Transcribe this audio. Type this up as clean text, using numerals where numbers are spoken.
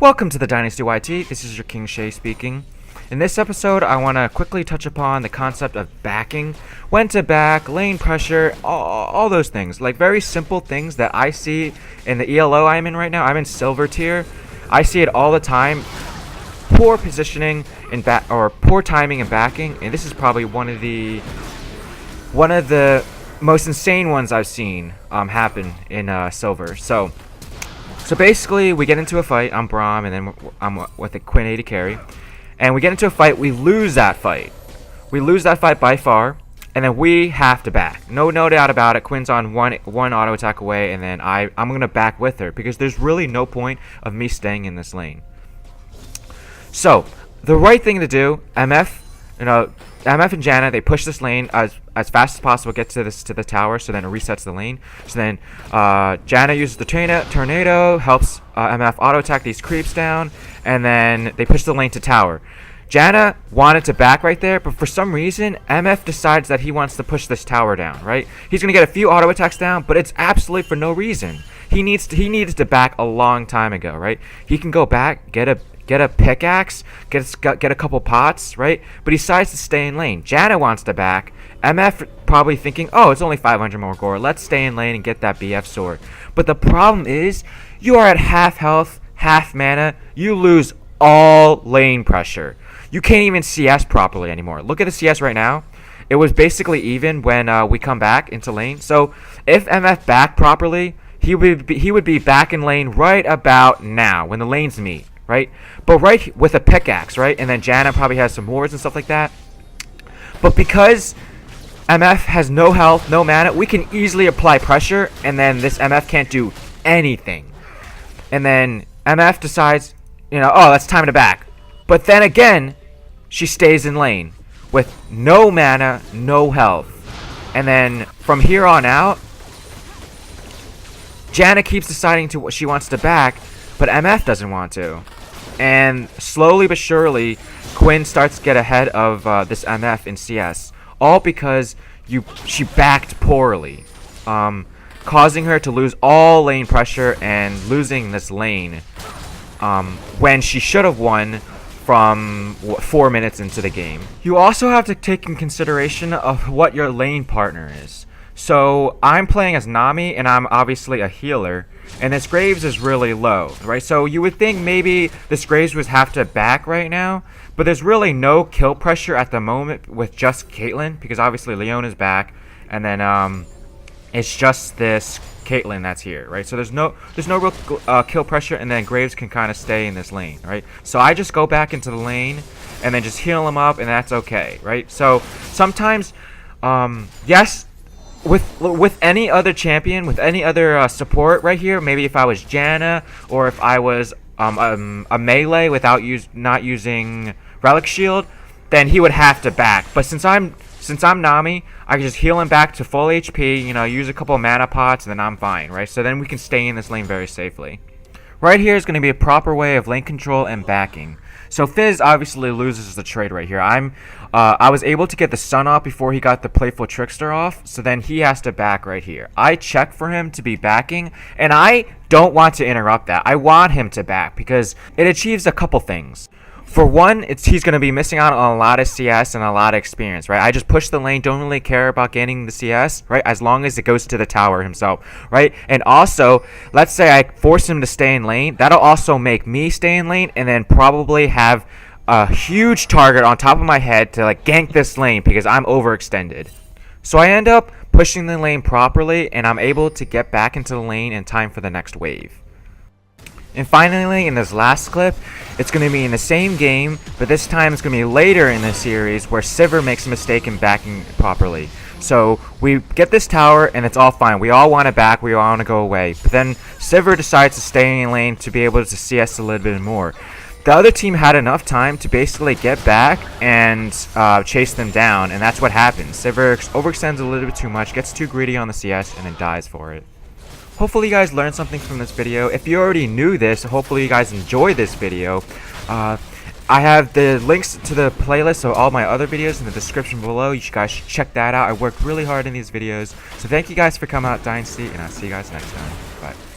Welcome to the Dynasty YT. This is your King Shay speaking. In this episode, I want to quickly touch upon the concept of backing, when to back, lane pressure, all those things. Like very simple things that I see in the ELO I'm in right now. I'm in silver tier. I see it all the time. Poor positioning in or poor timing and backing, and this is probably one of the most insane ones I've seen happen in silver. So basically, we get into a fight. I'm Braum, and then I'm with a Quinn AD carry. And we get into a fight. We lose that fight. We lose that fight by far. And then we have to back. No doubt about it. Quinn's on one auto attack away. And then I'm going to back with her. Because there's really no point of me staying in this lane. So, the right thing to do, MF and Janna, they push this lane as fast as possible, get to the tower, so then it resets the lane. So then Janna uses the tornado, helps MF auto attack these creeps down, and then they push the lane to tower. Janna wanted to back right there, but for some reason MF decides that he wants to push this tower down, right? He's gonna get a few auto attacks down, but it's absolutely for no reason. He needed to back a long time ago, right? He can go back, get a pickaxe, get a couple pots, right? But he decides to stay in lane. Janna wants to back. MF probably thinking, oh, it's only 500 more gore. Let's stay in lane and get that BF sword. But the problem is, you are at half health, half mana. You lose all lane pressure. You can't even CS properly anymore. Look at the CS right now. It was basically even when we come back into lane. So if MF backed properly, he would be back in lane right about now when the lanes meet. Right? But right with a pickaxe, right? And then Janna probably has some wards and stuff like that. But because MF has no health, no mana, we can easily apply pressure, and then this MF can't do anything. And then MF decides, oh, it's time to back. But then again, she stays in lane with no mana, no health. And then from here on out, Janna keeps deciding to what she wants to back, but MF doesn't want to. And slowly but surely, Quinn starts to get ahead of this MF in CS. All because she backed poorly. Causing her to lose all lane pressure and losing this lane when she should have won from 4 minutes into the game. You also have to take in consideration of what your lane partner is. So I'm playing as Nami, and I'm obviously a healer, and this Graves is really low, right? So you would think maybe this Graves would have to back right now, but there's really no kill pressure at the moment with just Caitlyn, because obviously Leona's back, and then it's just this Caitlyn that's here, right? So there's no real kill pressure, and then Graves can kind of stay in this lane, right? So I just go back into the lane, and then just heal him up, and that's okay, right? So sometimes, yes. With any other champion, with any other support right here, maybe if I was Janna or if I was a melee without not using Relic Shield, then he would have to back. But since I'm Nami, I can just heal him back to full HP, use a couple of mana pots, and then I'm fine, right? So then we can stay in this lane very safely. Right here is going to be a proper way of lane control and backing. So Fizz obviously loses the trade right here. I was able to get the Sun off before he got the Playful Trickster off, so then he has to back right here. I check for him to be backing, and I don't want to interrupt that. I want him to back because it achieves a couple things. For one, he's going to be missing out on a lot of CS and a lot of experience, right? I just push the lane, don't really care about gaining the CS, right? As long as it goes to the tower himself, right? And also, let's say I force him to stay in lane. That'll also make me stay in lane and then probably have a huge target on top of my head to gank this lane because I'm overextended. So I end up pushing the lane properly, and I'm able to get back into the lane in time for the next wave. And finally, in this last clip, it's going to be in the same game, but this time it's going to be later in the series where Sivir makes a mistake in backing properly. So we get this tower, and it's all fine. We all want to back. We all want to go away. But then Sivir decides to stay in lane to be able to CS a little bit more. The other team had enough time to basically get back and chase them down, and that's what happens. Sivir overextends a little bit too much, gets too greedy on the CS, and then dies for it. Hopefully you guys learned something from this video. If you already knew this, hopefully you guys enjoyed this video. I have the links to the playlist of all my other videos in the description below. You guys should check that out. I worked really hard in these videos. So thank you guys for coming out, Dynasty, and I'll see you guys next time. Bye.